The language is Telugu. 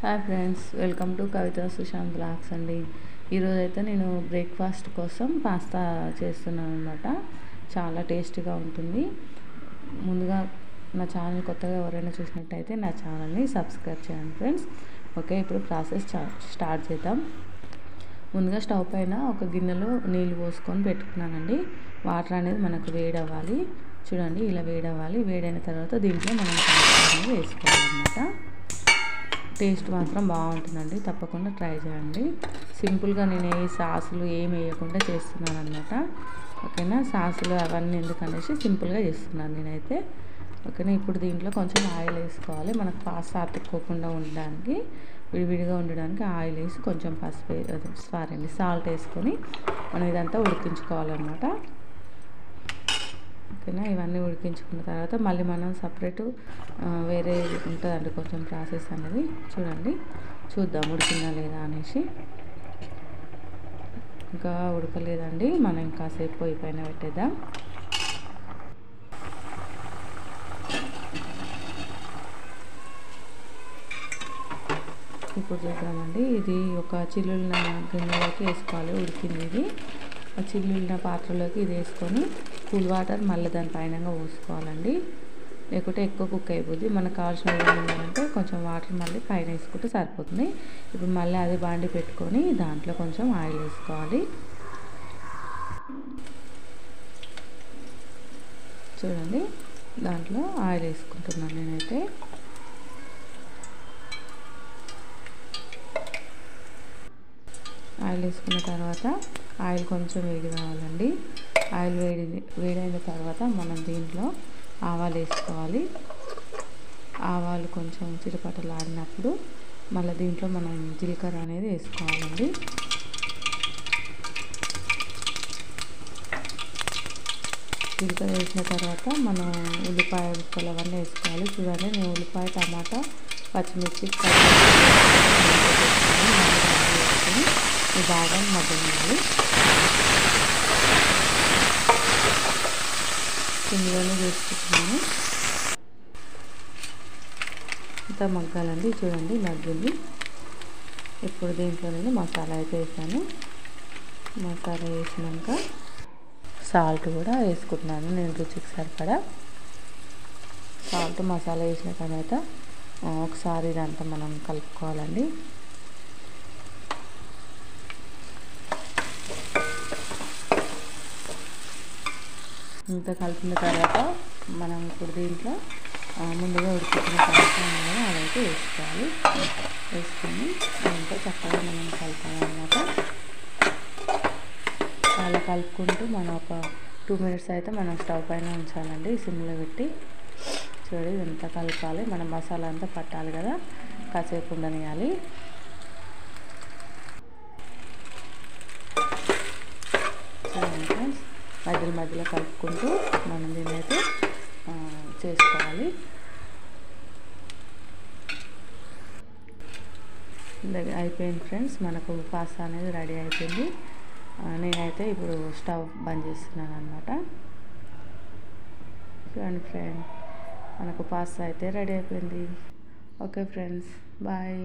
Hi friends, welcome to Kavitha Sushanth blogs అండి. ఈరోజైతే నేను బ్రేక్ఫాస్ట్ కోసం పాస్తా చేస్తున్నాను అనమాట. చాలా టేస్టీగా ఉంటుంది. ముందుగా నా ఛానల్ కొత్తగా ఎవరైనా చూసినట్టయితే నా ఛానల్ని సబ్స్క్రైబ్ చేయండి ఫ్రెండ్స్. ఓకే, ఇప్పుడు ప్రాసెస్ స్టార్ట్ చేద్దాం. ముందుగా స్టవ్ పైన ఒక గిన్నెలో నీళ్ళు పోసుకొని పెట్టుకున్నానండి. వాటర్ అనేది మనకు వేడవ్వాలి. చూడండి, ఇలా వేడవ్వాలి. వేడైన తర్వాత దీంట్లో మనం పాస్తా వేసుకోవాలన్నమాట. టేస్ట్ మాత్రం బాగుంటుందండి, తప్పకుండా ట్రై చేయండి. సింపుల్గా నేను ఏ సాసులు ఏమి వేయకుండా చేస్తున్నాను అనమాట. ఓకేనా, సాసులు అవన్నీ ఎందుకనేసి సింపుల్గా చేస్తున్నాను నేనైతే. ఓకేనా, ఇప్పుడు దీంట్లో కొంచెం ఆయిల్ వేసుకోవాలి. మనకు పాస్తా అతుక్కోకుండా ఉండడానికి, విడివిడిగా ఉండడానికి ఆయిల్ వేసి కొంచెం సాల్ట్ వేసుకొని మనం ఇదంతా ఉడికించుకోవాలన్నమాట. ఓకేనా, ఇవన్నీ ఉడికించుకున్న తర్వాత మళ్ళీ మనం సపరేటు వేరే ఉంటుందండి కొంచెం ప్రాసెస్ అనేది. చూద్దాం ఉడికిందా లేదా అనేసి. ఇంకా ఉడకలేదండి, మనం కాసేపు పొయ్యి పైన పెట్టేద్దాం. ఇప్పుడు చూద్దామండి, ఇది ఒక చిల్లున్న గిన్నెలోకి వేసుకోవాలి. ఉడికింది ఇది. ఆ చిల్లున్న పాత్రలోకి ఇది వేసుకొని కూల్ వాటర్ మళ్ళీ దానిపైన పోసుకోవాలండి, లేకుంటే ఎక్కువ కుక్ అయిపోద్ది. మనకు కావాల్సిన విధంగా ఉందంటే కొంచెం వాటర్ మళ్ళీ పైన వేసుకుంటే సరిపోతుంది. ఇప్పుడు మళ్ళీ అది బాండి పెట్టుకొని దాంట్లో కొంచెం ఆయిల్ వేసుకోవాలి. చూడండి, దాంట్లో ఆయిల్ వేసుకుంటున్నాను నేనైతే. ఆయిల్ వేసుకున్న తర్వాత ఆయిల్ కొంచెం వేడి కావాలండి. ఆయిల్ వేడైన తర్వాత మనం దీంట్లో ఆవాలు వేసుకోవాలి. ఆవాలు కొంచెం చిటపటలాడినప్పుడు మళ్ళీ దీంట్లో మనం జీలకర్ర అనేది వేసుకోవాలండి. జీలకర్ర వేసిన తర్వాత మనం ఉల్లిపాయ ముక్కలు అవన్నీ వేసుకోవాలి. చూడండి, నేను ఉల్లిపాయ, టమాటా, పచ్చిమిర్చి వేసుకొని బాగా మగ్గనివ్వాలి. ఇందులోనే వేసుకుంటున్నాను. ఇంత మగ్గాలండి. చూడండి, మగ్గింది. ఇప్పుడు దీంట్లో నేను మసాలా అయితే వేసాను. మసాలా వేసినాక సాల్ట్ కూడా వేసుకుంటున్నాను నేను రుచికి సరిపడా. సాల్ట్ మసాలా వేసిన తర్వాత ఒకసారి ఇదంతా మనం కలుపుకోవాలండి. ఇంత కలిపిన తర్వాత మనం ఇప్పుడు దీంట్లో ముందుగా ఉడికించిన పాస్తా అదైతే వేసుకోవాలి. వేసుకొని దీంట్లో చక్కగా మనం కలుపుకోవాలన్నమాట. అలా కలుపుకుంటూ మనం ఒక 2 minutes అయితే మనం స్టవ్ పైన ఉంచాలండి, సిమ్లో పెట్టి. చూడండి, ఎంత కలపాలి, మన మసాలా అంతా పట్టాలి కదా, కాసేపు ఉండనియాలి. చూడండి ఫ్రెండ్స్, మధ్యలో కలుపుకుంటూ మనం దీన్ని అయితే చేసుకోవాలి. అయిపోయింది ఫ్రెండ్స్, మనకు పాస్తా అనేది రెడీ అయిపోయింది. నేనైతే ఇప్పుడు స్టవ్ బంద్ చేస్తున్నాను అనమాట. చూడండి ఫ్రెండ్స్, మనకు పాస్తా అయితే రెడీ అయిపోయింది. Okay friends, bye.